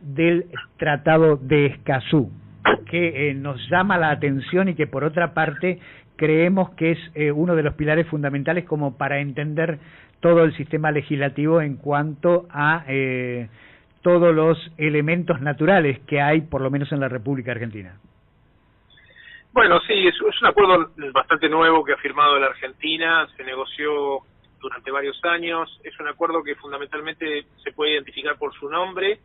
del Tratado de Escazú, que nos llama la atención y que por otra parte creemos que es uno de los pilares fundamentales como para entender todo el sistema legislativo en cuanto a todos los elementos naturales que hay, por lo menos en la República Argentina. Bueno, sí, es un acuerdo bastante nuevo que ha firmado la Argentina, se negoció durante varios años, es un acuerdo que fundamentalmente se puede identificar por su nombre,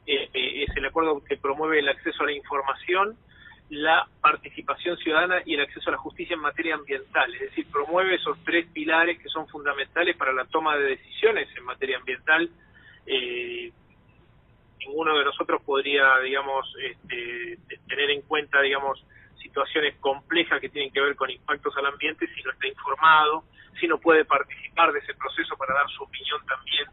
es el acuerdo que promueve el acceso a la información, la participación ciudadana y el acceso a la justicia en materia ambiental, es decir, promueve esos tres pilares que son fundamentales para la toma de decisiones en materia ambiental. Ninguno de nosotros podría, digamos, tener en cuenta, digamos, situaciones complejas que tienen que ver con impactos al ambiente si no está informado, si no puede participar de ese proceso para dar su opinión también,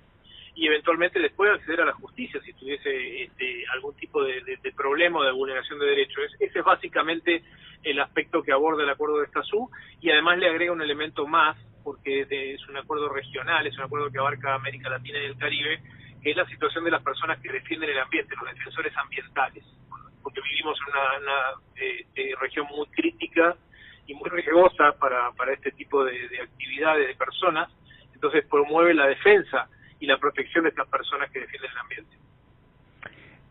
y eventualmente después acceder a la justicia si tuviese algún tipo de problema o de vulneración de derechos. Ese es básicamente el aspecto que aborda el Acuerdo de Escazú, y además le agrega un elemento más, porque es un acuerdo regional, es un acuerdo que abarca América Latina y el Caribe, que es la situación de las personas que defienden el ambiente, los defensores ambientales, porque vivimos en una región muy crítica y muy riesgosa para este tipo de actividades de personas, entonces promueve la defensa y la protección de estas personas que defienden el ambiente.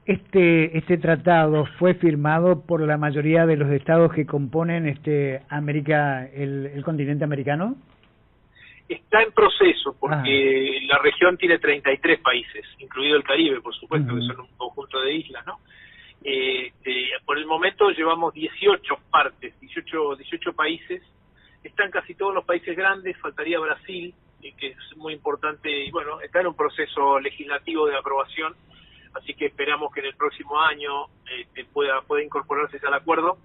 Este tratado fue firmado por la mayoría de los estados que componen América, el continente americano. Está en proceso, porque la región tiene 33 países, incluido el Caribe, por supuesto, que son un conjunto de islas, ¿no? Por el momento llevamos 18 partes, 18 países, están casi todos los países grandes, faltaría Brasil, que es muy importante, y bueno, está en un proceso legislativo de aprobación, así que esperamos que en el próximo año pueda incorporarse al acuerdo,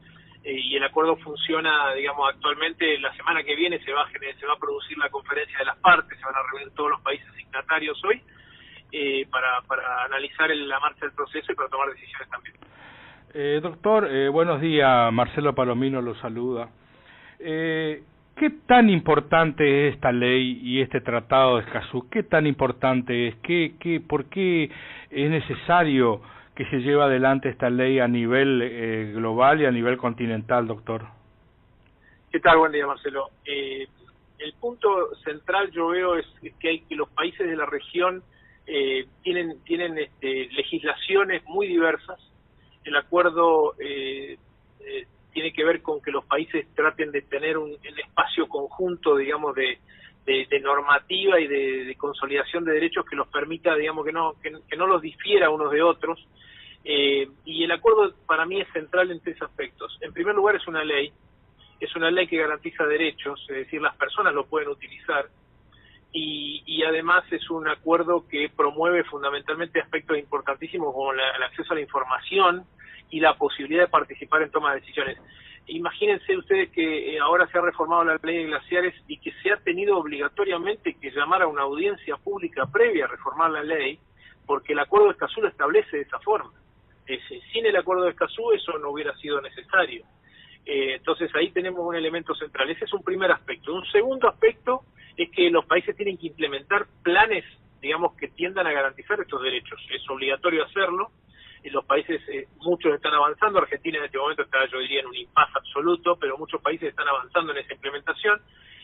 y el acuerdo funciona, digamos, actualmente la semana que viene se va a producir la conferencia de las partes, se van a reunir todos los países signatarios hoy, para analizar la marcha del proceso y para tomar decisiones también. Doctor, buenos días, Marcelo Palomino lo saluda. ¿Qué tan importante es esta ley y este Tratado de Escazú? ¿Qué tan importante es? ¿Por qué es necesario que se lleve adelante esta ley a nivel global y a nivel continental, doctor? ¿Qué tal? Buen día, Marcelo. El punto central yo veo es que los países de la región tienen legislaciones muy diversas. El acuerdo tiene que ver con que los países traten de tener un espacio conjunto, digamos, de normativa y de consolidación de derechos que los permita, digamos, que no los difiera unos de otros. Y el acuerdo para mí es central en tres aspectos. En primer lugar, es una ley que garantiza derechos, es decir, las personas lo pueden utilizar, y además es un acuerdo que promueve fundamentalmente aspectos importantísimos como el acceso a la información y la posibilidad de participar en toma de decisiones. Imagínense ustedes que ahora se ha reformado la ley de glaciares y que se ha tenido obligatoriamente que llamar a una audiencia pública previa a reformar la ley, porque el Acuerdo de Escazú lo establece de esa forma. Sin el Acuerdo de Escazú eso no hubiera sido necesario. Entonces ahí tenemos un elemento central. Ese es un primer aspecto. Un segundo aspecto es que los países tienen que implementar planes, digamos, que tiendan a garantizar estos derechos. Es obligatorio hacerlo. Los países, muchos están avanzando. Argentina en este momento está, yo diría, en un impasse absoluto, pero muchos países están avanzando en esa implementación.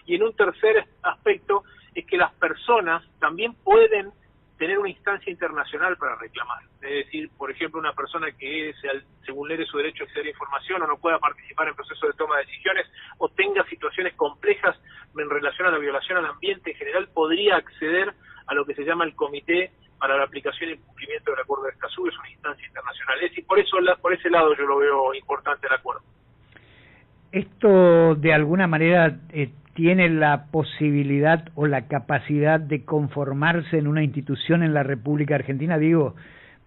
Y en un tercer aspecto es que las personas también pueden tener una instancia internacional para reclamar. Es decir, por ejemplo, una persona que se vulnere su derecho a acceder a información o no pueda participar en procesos de toma de decisiones o tenga situaciones complejas en relación a la violación al ambiente en general, podría acceder a lo que se llama el Comité para la Aplicación y Cumplimiento del Acuerdo de Escazú, es una instancia internacional. Es decir, por ese lado yo lo veo importante el acuerdo. ¿Esto de alguna manera tiene la posibilidad o la capacidad de conformarse en una institución en la República Argentina? Digo,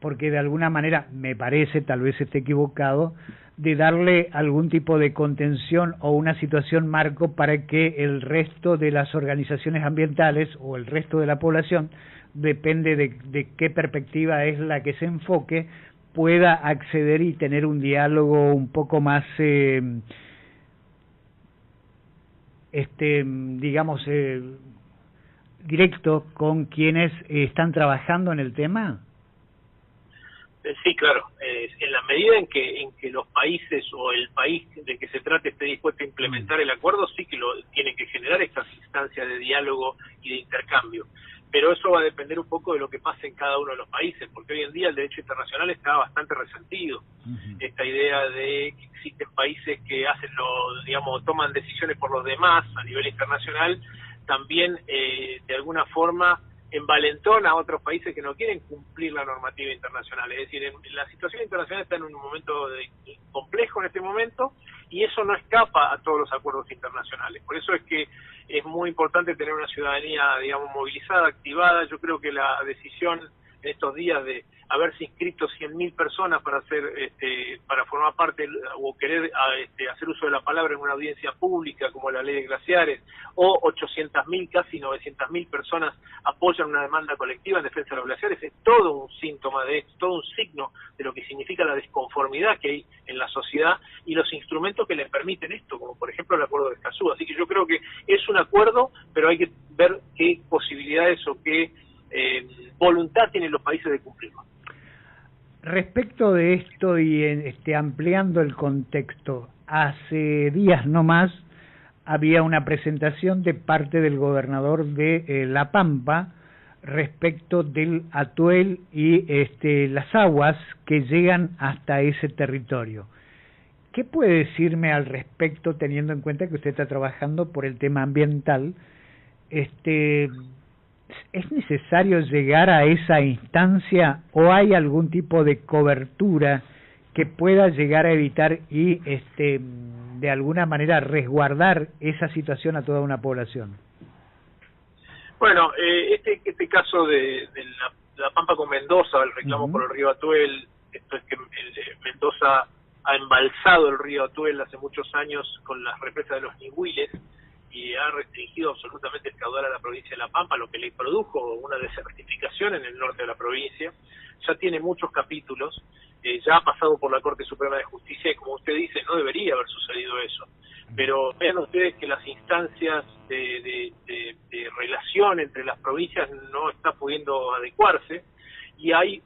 porque de alguna manera, me parece, tal vez esté equivocado, de darle algún tipo de contención o una situación marco para que el resto de las organizaciones ambientales o el resto de la población, depende de qué perspectiva es la que se enfoque, pueda acceder y tener un diálogo un poco más digamos directo con quienes están trabajando en el tema. Sí, claro. En la medida en que los países o el país de que se trate esté dispuesto a implementar el acuerdo, sí que lo tiene que generar estas instancias de diálogo y de intercambio. Pero eso va a depender un poco de lo que pase en cada uno de los países, porque hoy en día el derecho internacional está bastante resentido. Esta idea de que existen países que toman decisiones por los demás a nivel internacional, también de alguna forma envalentona a otros países que no quieren cumplir la normativa internacional. Es decir, la situación internacional está en un momento complejo en este momento, y eso no escapa a todos los acuerdos internacionales. Por eso es que es muy importante tener una ciudadanía, movilizada, activada. Yo creo que la decisión en estos días de haberse inscrito 100.000 personas para para formar parte o querer hacer uso de la palabra en una audiencia pública como la ley de glaciares, o 800.000, casi 900.000 personas apoyan una demanda colectiva en defensa de los glaciares, es todo un síntoma de esto, todo un signo de lo que significa la desconformidad que hay en la sociedad y los instrumentos que le permiten esto, como por ejemplo el acuerdo de Escazú. Así que yo creo que es un acuerdo, pero hay que ver qué posibilidades o qué voluntad tienen los países de cumplirlo. Respecto de esto y ampliando el contexto, hace días no más había una presentación de parte del gobernador de La Pampa respecto del Atuel y las aguas que llegan hasta ese territorio. ¿Qué puede decirme al respecto, teniendo en cuenta que usted está trabajando por el tema ambiental? ¿Es necesario llegar a esa instancia o hay algún tipo de cobertura que pueda llegar a evitar y de alguna manera resguardar esa situación a toda una población? Bueno, este caso de la Pampa con Mendoza, el reclamo por el río Atuel, esto es que Mendoza ha embalsado el río Atuel hace muchos años con las represas de los Nihuiles, y ha restringido absolutamente el caudal a la provincia de La Pampa, lo que le produjo una desertificación en el norte de la provincia. Ya tiene muchos capítulos, ya ha pasado por la Corte Suprema de Justicia, y como usted dice, no debería haber sucedido eso. Pero vean ustedes que las instancias de relación entre las provincias no está pudiendo adecuarse, y hay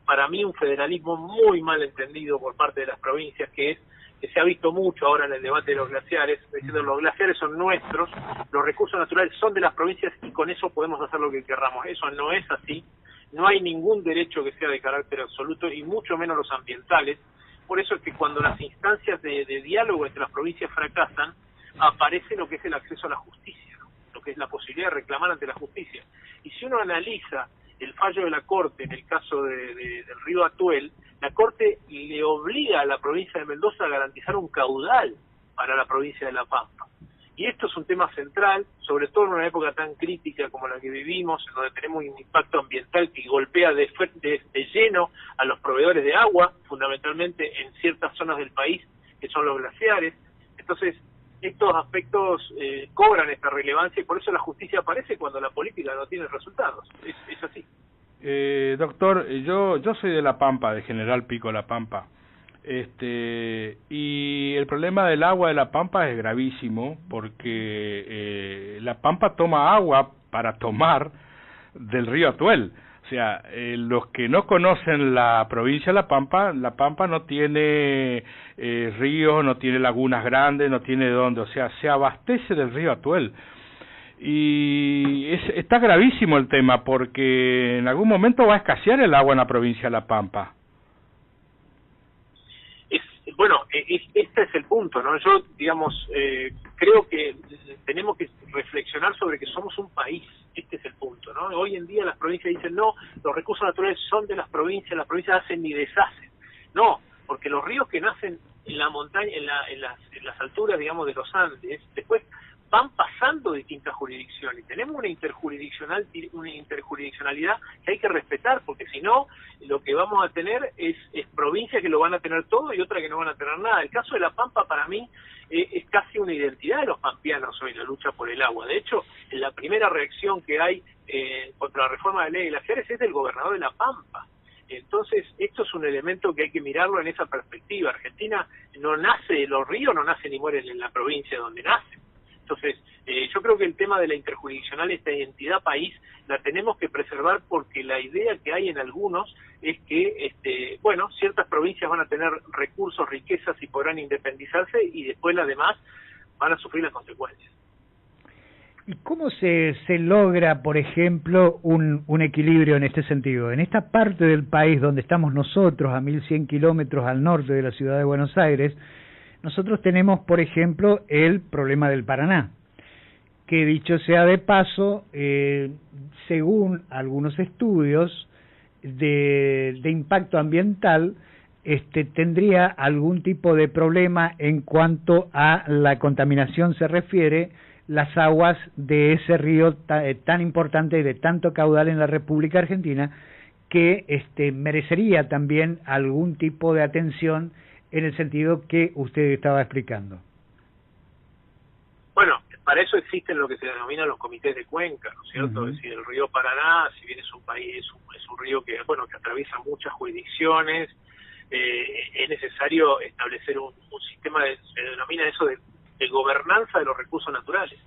para mí un federalismo muy mal entendido por parte de las provincias, que se ha visto mucho ahora en el debate de los glaciares, diciendo los glaciares son nuestros, los recursos naturales son de las provincias y con eso podemos hacer lo que querramos. Eso no es así, no hay ningún derecho que sea de carácter absoluto y mucho menos los ambientales. Por eso es que cuando las instancias de diálogo entre las provincias fracasan, aparece lo que es el acceso a la justicia, ¿no? Lo que es la posibilidad de reclamar ante la justicia. Y si uno analiza el fallo de la Corte en el caso del río Atuel, la Corte le obliga a la provincia de Mendoza a garantizar un caudal para la provincia de La Pampa. Y esto es un tema central, sobre todo en una época tan crítica como la que vivimos, en donde tenemos un impacto ambiental que golpea de lleno a los proveedores de agua, fundamentalmente en ciertas zonas del país, que son los glaciares. Entonces, estos aspectos cobran esta relevancia y por eso la justicia aparece cuando la política no tiene resultados. Es así. Doctor, yo soy de La Pampa, de General Pico La Pampa, y el problema del agua de La Pampa es gravísimo porque La Pampa toma agua para tomar del río Atuel. O sea, los que no conocen la provincia de La Pampa no tiene ríos, no tiene lagunas grandes, no tiene de dónde, o sea, se abastece del río Atuel. Y está gravísimo el tema porque en algún momento va a escasear el agua en la provincia de La Pampa. Este es el punto, ¿no? Yo, creo que tenemos que reflexionar sobre que somos un país. Este es el punto, ¿no? Hoy en día las provincias dicen, no, los recursos naturales son de las provincias hacen y deshacen. No, porque los ríos que nacen en la montaña, en las alturas, de los Andes, después van pasando distintas jurisdicciones. Tenemos una interjurisdiccionalidad que hay que respetar, porque si no, lo que vamos a tener es provincias que lo van a tener todo y otras que no van a tener nada. El caso de La Pampa, para mí, es casi una identidad de los pampeanos hoy, la lucha por el agua. De hecho, la primera reacción que hay contra la reforma de la ley de glaciares es del gobernador de La Pampa. Entonces, esto es un elemento que hay que mirarlo en esa perspectiva. Argentina no nace, los ríos no nacen ni mueren en la provincia donde nacen. Entonces, yo creo que el tema de la interjurisdiccional, esta identidad país, la tenemos que preservar porque la idea que hay en algunos es que, ciertas provincias van a tener recursos, riquezas y podrán independizarse y después las demás van a sufrir las consecuencias. ¿Y cómo se logra, por ejemplo, un equilibrio en este sentido? En esta parte del país donde estamos nosotros, a 1.100 kilómetros al norte de la ciudad de Buenos Aires, nosotros tenemos, por ejemplo, el problema del Paraná, que dicho sea de paso, según algunos estudios de impacto ambiental, tendría algún tipo de problema en cuanto a la contaminación se refiere, las aguas de ese río tan importante y de tanto caudal en la República Argentina, que merecería también algún tipo de atención en el sentido que usted estaba explicando. Bueno, para eso existen lo que se denominan los comités de cuenca, ¿no es cierto? Es decir, el río Paraná, si bien es un país, es un río que atraviesa muchas jurisdicciones, es necesario establecer un sistema se denomina eso de gobernanza de los recursos naturales,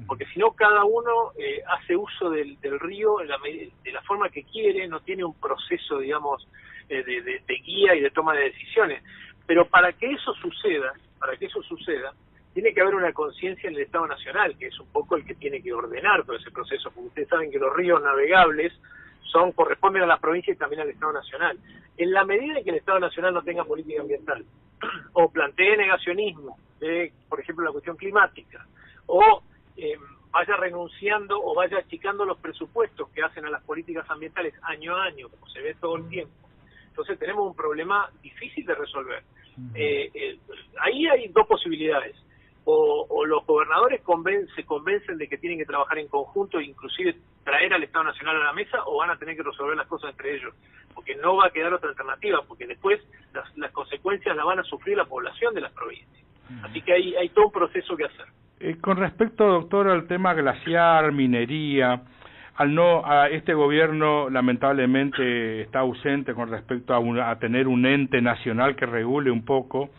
porque si no cada uno hace uso del río de la forma que quiere, no tiene un proceso, digamos, de guía y de toma de decisiones. Pero para que eso suceda, tiene que haber una conciencia en el Estado Nacional, que es un poco el que tiene que ordenar todo ese proceso, porque ustedes saben que los ríos navegables corresponden a las provincias y también al Estado Nacional. En la medida en que el Estado Nacional no tenga política ambiental, o plantee negacionismo, por ejemplo, la cuestión climática, o vaya renunciando o vaya achicando los presupuestos que hacen a las políticas ambientales año a año, como se ve todo el tiempo, entonces tenemos un problema difícil de resolver. Ahí hay dos posibilidades. O los gobernadores se convencen de que tienen que trabajar en conjunto, inclusive traer al Estado Nacional a la mesa, o van a tener que resolver las cosas entre ellos, porque no va a quedar otra alternativa, porque después las consecuencias las van a sufrir la población de las provincias. Así que hay todo un proceso que hacer. Con respecto, doctor, al tema glaciar, minería, a este gobierno lamentablemente está ausente con respecto a tener un ente nacional que regule un poco.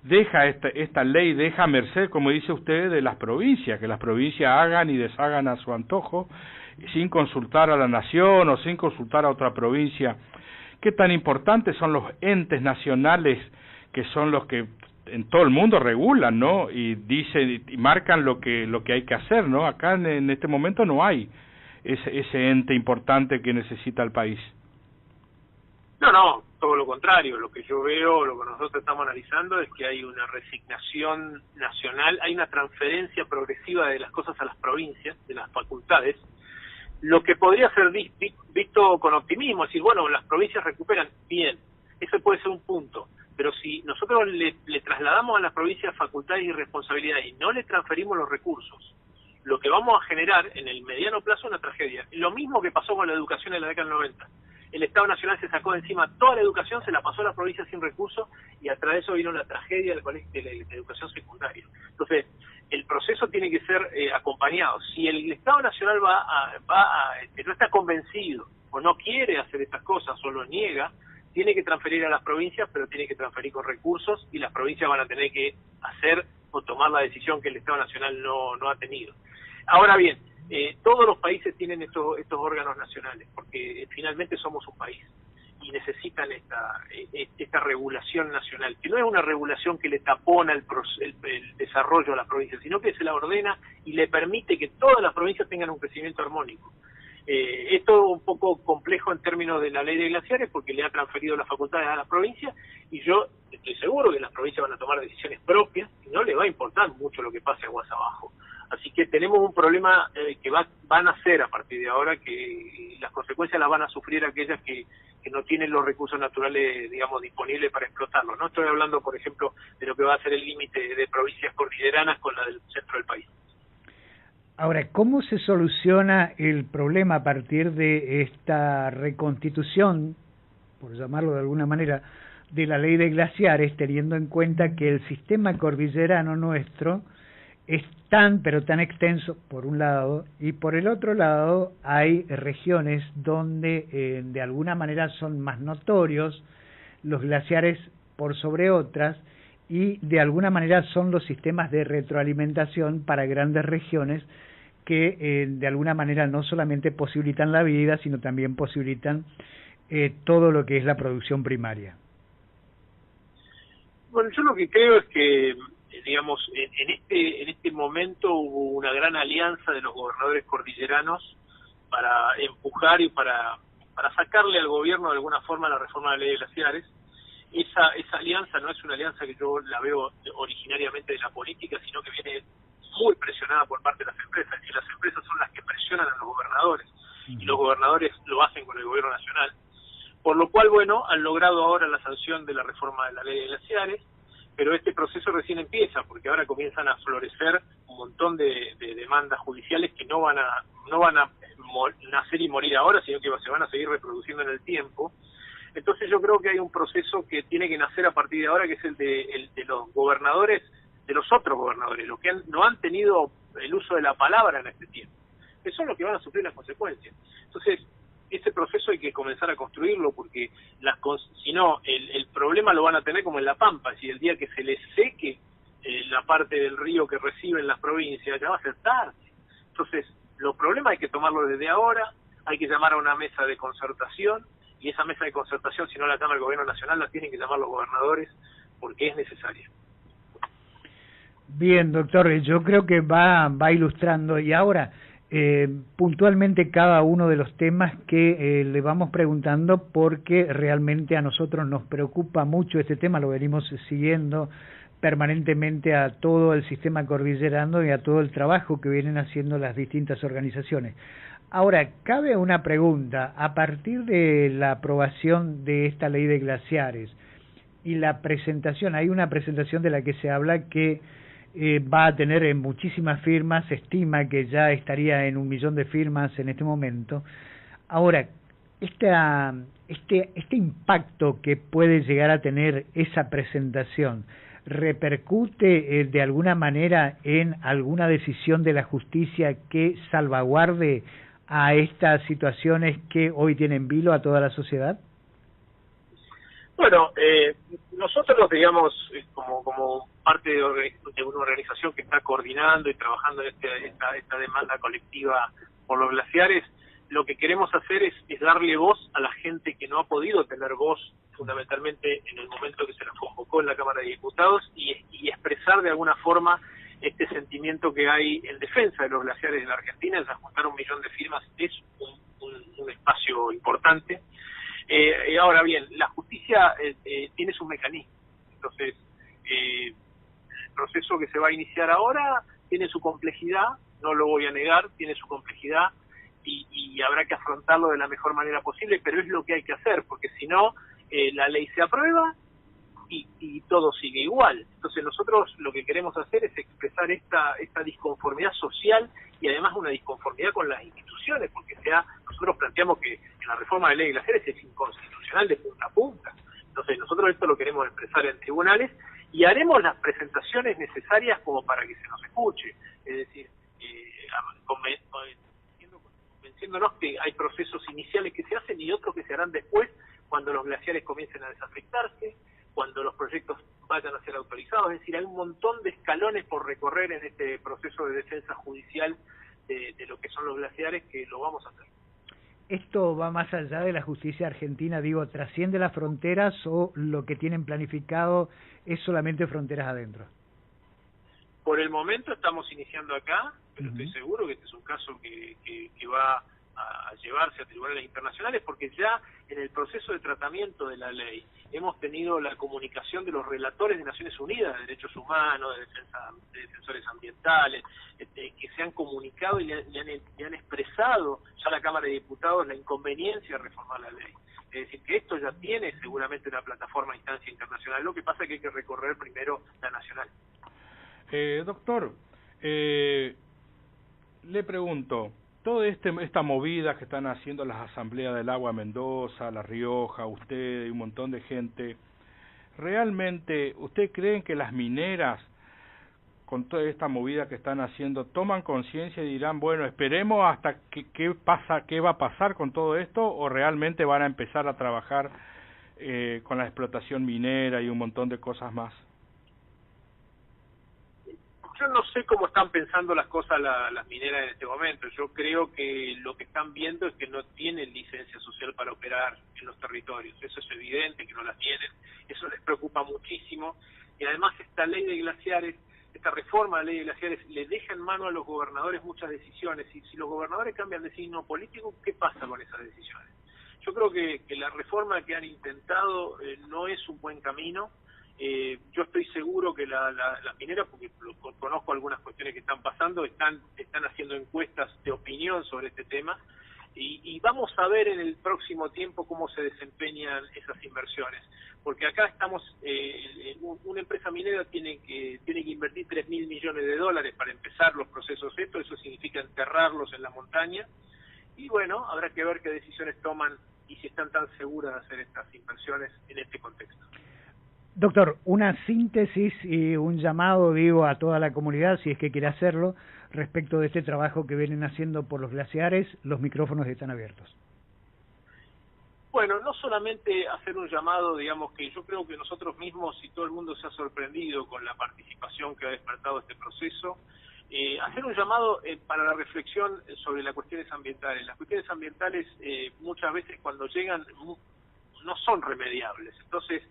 Deja esta ley, deja a merced, como dice usted, de las provincias, que las provincias hagan y deshagan a su antojo, sin consultar a la nación o sin consultar a otra provincia. ¿Qué tan importantes son los entes nacionales, que son los que en todo el mundo regulan, ¿no? Y dicen y marcan lo que hay que hacer, ¿no? Acá en este momento no hay ese ente importante que necesita el país. No, todo lo contrario. Lo que yo veo, lo que nosotros estamos analizando es que hay una resignación nacional, hay una transferencia progresiva de las cosas a las provincias, de las facultades, lo que podría ser visto con optimismo, es decir, bueno, las provincias recuperan, bien, ese puede ser un punto, pero si nosotros le trasladamos a las provincias facultades y responsabilidades y no le transferimos los recursos, lo que vamos a generar en el mediano plazo es una tragedia. Lo mismo que pasó con la educación en la década del 90. El Estado Nacional se sacó de encima toda la educación, se la pasó a las provincias sin recursos, y atrás de eso vino la tragedia de la educación secundaria. Entonces, el proceso tiene que ser acompañado. Si el Estado Nacional no está convencido o no quiere hacer estas cosas o lo niega, tiene que transferir a las provincias, pero tiene que transferir con recursos, y las provincias van a tener que hacer o tomar la decisión que el Estado Nacional no ha tenido. Ahora bien, todos los países tienen estos órganos nacionales, porque finalmente somos un país y necesitan esta regulación nacional, que no es una regulación que le tapona el desarrollo a las provincias, sino que se la ordena y le permite que todas las provincias tengan un crecimiento armónico. Es todo un poco complejo en términos de la ley de glaciares, porque le ha transferido las facultades a las provincias, y yo estoy seguro que las provincias van a tomar decisiones propias y no les va a importar mucho lo que pase aguas abajo. Así que tenemos un problema que van a ser a partir de ahora, que las consecuencias las van a sufrir aquellas que no tienen los recursos naturales, digamos, disponibles para explotarlos. No estoy hablando, por ejemplo, de lo que va a ser el límite de provincias cordilleranas con la del centro del país. Ahora, ¿cómo se soluciona el problema a partir de esta reconstitución, por llamarlo de alguna manera, de la ley de glaciares, teniendo en cuenta que el sistema cordillerano nuestro es tan extenso, por un lado, y por el otro lado hay regiones donde de alguna manera son más notorios los glaciares por sobre otras, y de alguna manera son los sistemas de retroalimentación para grandes regiones que de alguna manera no solamente posibilitan la vida, sino también posibilitan todo lo que es la producción primaria. Bueno, yo lo que creo es que, digamos, en este momento hubo una gran alianza de los gobernadores cordilleranos para empujar y para sacarle al gobierno de alguna forma la reforma de la ley de glaciares. Esa alianza no es una alianza que yo la veo originariamente de la política, sino que viene muy presionada por parte de las empresas, y las empresas son las que presionan a los gobernadores, y los gobernadores lo hacen con el gobierno nacional. Por lo cual, bueno, han logrado ahora la sanción de la reforma de la ley de glaciares, pero este proceso recién empieza, porque ahora comienzan a florecer un montón de demandas judiciales que no van a nacer y morir ahora, sino que se van a seguir reproduciendo en el tiempo. Entonces yo creo que hay un proceso que tiene que nacer a partir de ahora, que es el de los gobernadores, de los otros gobernadores, los que no han tenido el uso de la palabra en este tiempo, que son los que van a sufrir las consecuencias. Entonces, ese proceso hay que comenzar a construirlo, porque si no, el problema lo van a tener como en La Pampa, si el día que se les seque la parte del río que reciben las provincias, ya va a ser tarde. Entonces, los problemas hay que tomarlo desde ahora, hay que llamar a una mesa de concertación, y esa mesa de concertación, si no la llama el gobierno nacional, la tienen que llamar los gobernadores, porque es necesaria. Bien, doctor, yo creo que va ilustrando, y ahora puntualmente cada uno de los temas que le vamos preguntando, porque realmente a nosotros nos preocupa mucho este tema, lo venimos siguiendo permanentemente a todo el sistema cordillerano y a todo el trabajo que vienen haciendo las distintas organizaciones. Ahora, cabe una pregunta: a partir de la aprobación de esta ley de glaciares y la presentación, hay una presentación de la que se habla que va a tener muchísimas firmas, se estima que ya estaría en 1 millón de firmas en este momento. Ahora, este impacto que puede llegar a tener esa presentación, ¿repercute de alguna manera en alguna decisión de la justicia que salvaguarde a estas situaciones que hoy tienen vilo a toda la sociedad? Bueno, nosotros, digamos, como parte de una organización que está coordinando y trabajando en esta demanda colectiva por los glaciares, lo que queremos hacer es darle voz a la gente que no ha podido tener voz, fundamentalmente en el momento que se la convocó en la Cámara de Diputados, y expresar de alguna forma este sentimiento que hay en defensa de los glaciares de la Argentina. El juntar 1 millón de firmas es un espacio importante. Ahora bien, la justicia tiene sus mecanismos. Entonces, el proceso que se va a iniciar ahora tiene su complejidad, no lo voy a negar, tiene su complejidad, y habrá que afrontarlo de la mejor manera posible, pero es lo que hay que hacer, porque si no, la ley se aprueba y todo sigue igual. Entonces nosotros lo que queremos hacer es expresar esta disconformidad social, y además una disconformidad con las instituciones, porque nosotros planteamos que la reforma de la ley de glaciares es inconstitucional de punta a punta. Entonces nosotros esto lo queremos expresar en tribunales, y haremos las presentaciones necesarias como para que se nos escuche, es decir, convenciéndonos que hay procesos iniciales que se hacen y otros que se harán después, cuando los glaciares comiencen a desafectarse, cuando los proyectos vayan a ser autorizados. Es decir, hay un montón de escalones por recorrer en este proceso de defensa judicial de lo que son los glaciares, que lo vamos a hacer. ¿Esto va más allá de la justicia argentina? Digo, ¿trasciende las fronteras, o lo que tienen planificado es solamente fronteras adentro? Por el momento estamos iniciando acá, pero estoy seguro que este es un caso que va a llevarse a tribunales internacionales, porque ya en el proceso de tratamiento de la ley hemos tenido la comunicación de los relatores de Naciones Unidas de Derechos Humanos, de defensores ambientales, que se han comunicado y le han expresado ya a la Cámara de Diputados la inconveniencia de reformar la ley. Es decir, que esto ya tiene seguramente una plataforma a instancia internacional, lo que pasa es que hay que recorrer primero la nacional. Doctor, le pregunto, toda esta movida que están haciendo las asambleas del agua Mendoza, La Rioja, usted y un montón de gente, ¿realmente usted creen que las mineras, con toda esta movida que están haciendo, toman conciencia y dirán, bueno, esperemos hasta qué va a pasar con todo esto, o realmente van a empezar a trabajar con la explotación minera y un montón de cosas más? Yo no sé cómo están pensando las cosas las mineras en este momento. Yo creo que lo que están viendo es que no tienen licencia social para operar en los territorios. Eso es evidente que no la tienen. Eso les preocupa muchísimo. Y además esta ley de glaciares, esta reforma de la ley de glaciares, le deja en mano a los gobernadores muchas decisiones. Y si los gobernadores cambian de signo político, ¿qué pasa con esas decisiones? Yo creo que la reforma que han intentado no es un buen camino. Yo estoy seguro que las mineras, porque conozco algunas cuestiones que están pasando, están haciendo encuestas de opinión sobre este tema y vamos a ver en el próximo tiempo cómo se desempeñan esas inversiones, porque acá estamos, una empresa minera tiene que invertir $3.000 millones para empezar los procesos estos, eso significa enterrarlos en la montaña y bueno, habrá que ver qué decisiones toman y si están tan seguras de hacer estas inversiones en este contexto. Doctor, una síntesis y un llamado, digo, a toda la comunidad, si es que quiere hacerlo, respecto de este trabajo que vienen haciendo por los glaciares. Los micrófonos están abiertos. Bueno, no solamente hacer un llamado, digamos que yo creo que nosotros mismos y todo el mundo se ha sorprendido con la participación que ha despertado este proceso, hacer un llamado para la reflexión sobre las cuestiones ambientales. Las cuestiones ambientales muchas veces cuando llegan no son remediables, entonces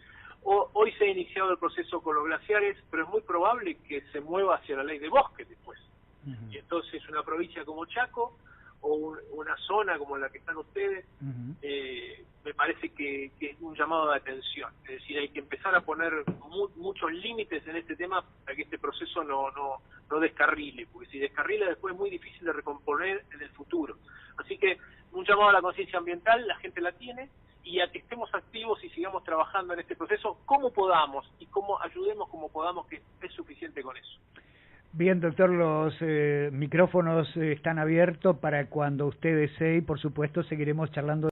hoy se ha iniciado el proceso con los glaciares, pero es muy probable que se mueva hacia la ley de bosques después. Y entonces una provincia como Chaco o una zona como la que están ustedes, me parece que es un llamado de atención. Es decir, hay que empezar a poner muchos límites en este tema para que este proceso no descarrile, porque si descarrila después es muy difícil de recomponer en el futuro. Así que un llamado a la conciencia ambiental, la gente la tiene, y a que estemos activos y sigamos trabajando en este proceso como podamos y como ayudemos como podamos, que es suficiente con eso. Bien, doctor, los micrófonos están abiertos para cuando usted desee y por supuesto seguiremos charlando.